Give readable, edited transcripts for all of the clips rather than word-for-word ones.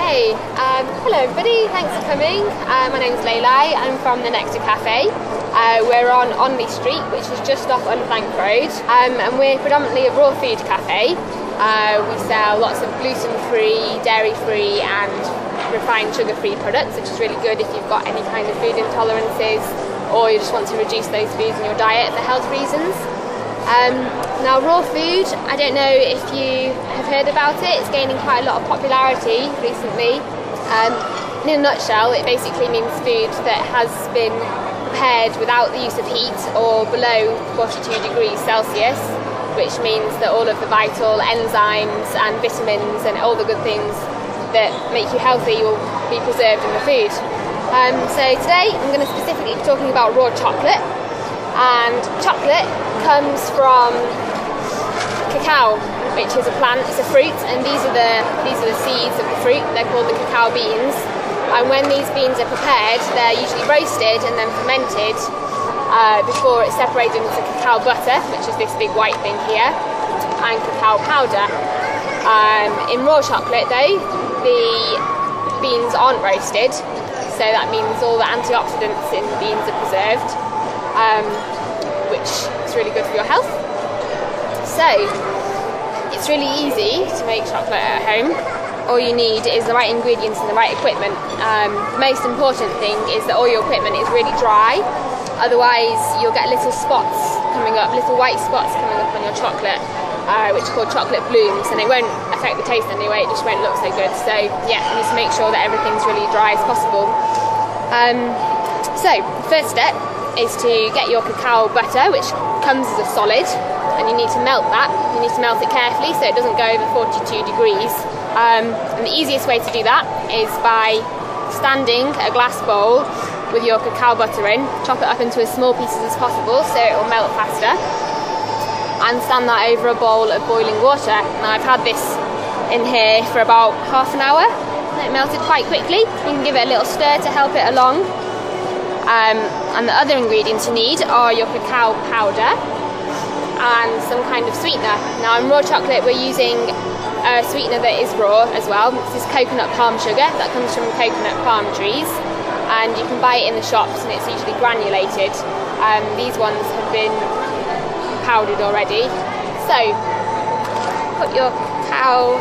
Okay, hello everybody, thanks for coming. My name's Leila, I'm from the Nectar Cafe. We're on Onley Street, which is just off Unthank Road, and we're predominantly a raw food cafe. We sell lots of gluten-free, dairy-free and refined sugar-free products, which is really good if you've got any kind of food intolerances or you just want to reduce those foods in your diet for health reasons. Now raw food, I don't know if you have heard about it, it's gaining quite a lot of popularity recently. In a nutshell, it basically means food that has been prepared without the use of heat or below 42 degrees Celsius, which means that all of the vital enzymes and vitamins and all the good things that make you healthy will be preserved in the food. So today I'm going to specifically be talking about raw chocolate. And chocolate comes from cacao, which is a plant, it's a fruit, and these are the seeds of the fruit. They're called the cacao beans. And when these beans are prepared, they're usually roasted and then fermented before it's separated into cacao butter, which is this big white thing here, and cacao powder. In raw chocolate though, the beans aren't roasted, so that means all the antioxidants in the beans are preserved. Which is really good for your health. So it's really easy to make chocolate at home. All you need is the right ingredients and the right equipment. The most important thing is that all your equipment is really dry, otherwise you'll get little spots coming up, little white spots coming up on your chocolate, which are called chocolate blooms, and it won't affect the taste anyway, it just won't look so good. So yeah, you need to make sure that everything's really dry as possible. So the first step is to get your cacao butter, which comes as a solid, and you need to melt that. You need to melt it carefully so it doesn't go over 42 degrees. And the easiest way to do that is by standing a glass bowl with your cacao butter in, chop it up into as small pieces as possible so it will melt faster, and stand that over a bowl of boiling water. Now I've had this in here for about half an hour, and it melted quite quickly. You can give it a little stir to help it along. And the other ingredients you need are your cacao powder and some kind of sweetener. Now in raw chocolate we're using a sweetener that is raw as well. This is coconut palm sugar that comes from coconut palm trees, and you can buy it in the shops and it's usually granulated. These ones have been powdered already. So put your cacao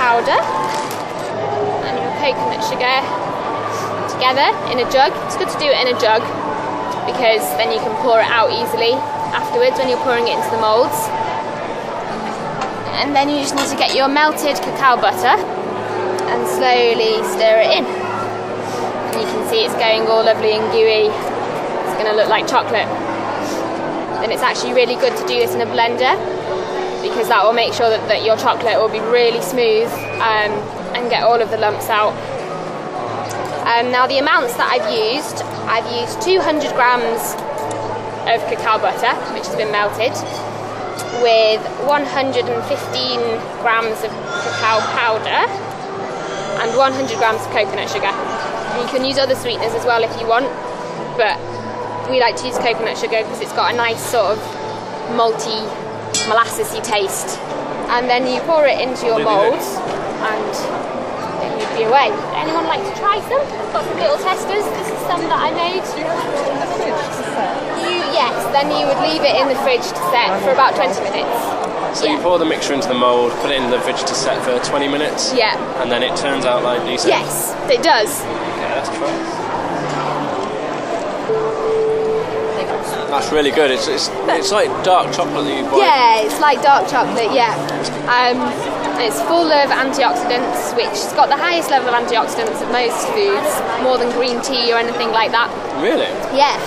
powder and your coconut sugar together in a jug. It's good to do it in a jug because then you can pour it out easily afterwards when you're pouring it into the moulds. And then you just need to get your melted cacao butter and slowly stir it in. And you can see it's going all lovely and gooey. It's going to look like chocolate. And it's actually really good to do this in a blender because that will make sure that your chocolate will be really smooth and get all of the lumps out. Now the amounts that I've used 200 grams of cacao butter, which has been melted, with 115 grams of cacao powder and 100 grams of coconut sugar. And you can use other sweeteners as well if you want, but we like to use coconut sugar because it's got a nice sort of malty, molassesy taste. And then you pour it into your moulds and you'd be away. Would anyone like to try some? I've got some little testers. This is some that I made. Yes, then you would leave it in the fridge to set for about 20 minutes. So you pour the mixture into the mould, put it in the fridge to set for 20 minutes? Yeah. And then it turns out like you said? Yes, it does. Okay, let's try it. That's really good. It's like dark chocolate that you buy. Yeah, it's like dark chocolate, yeah. It's full of antioxidants, which has got the highest level of antioxidants of most foods, more than green tea or anything like that. Really? Yeah.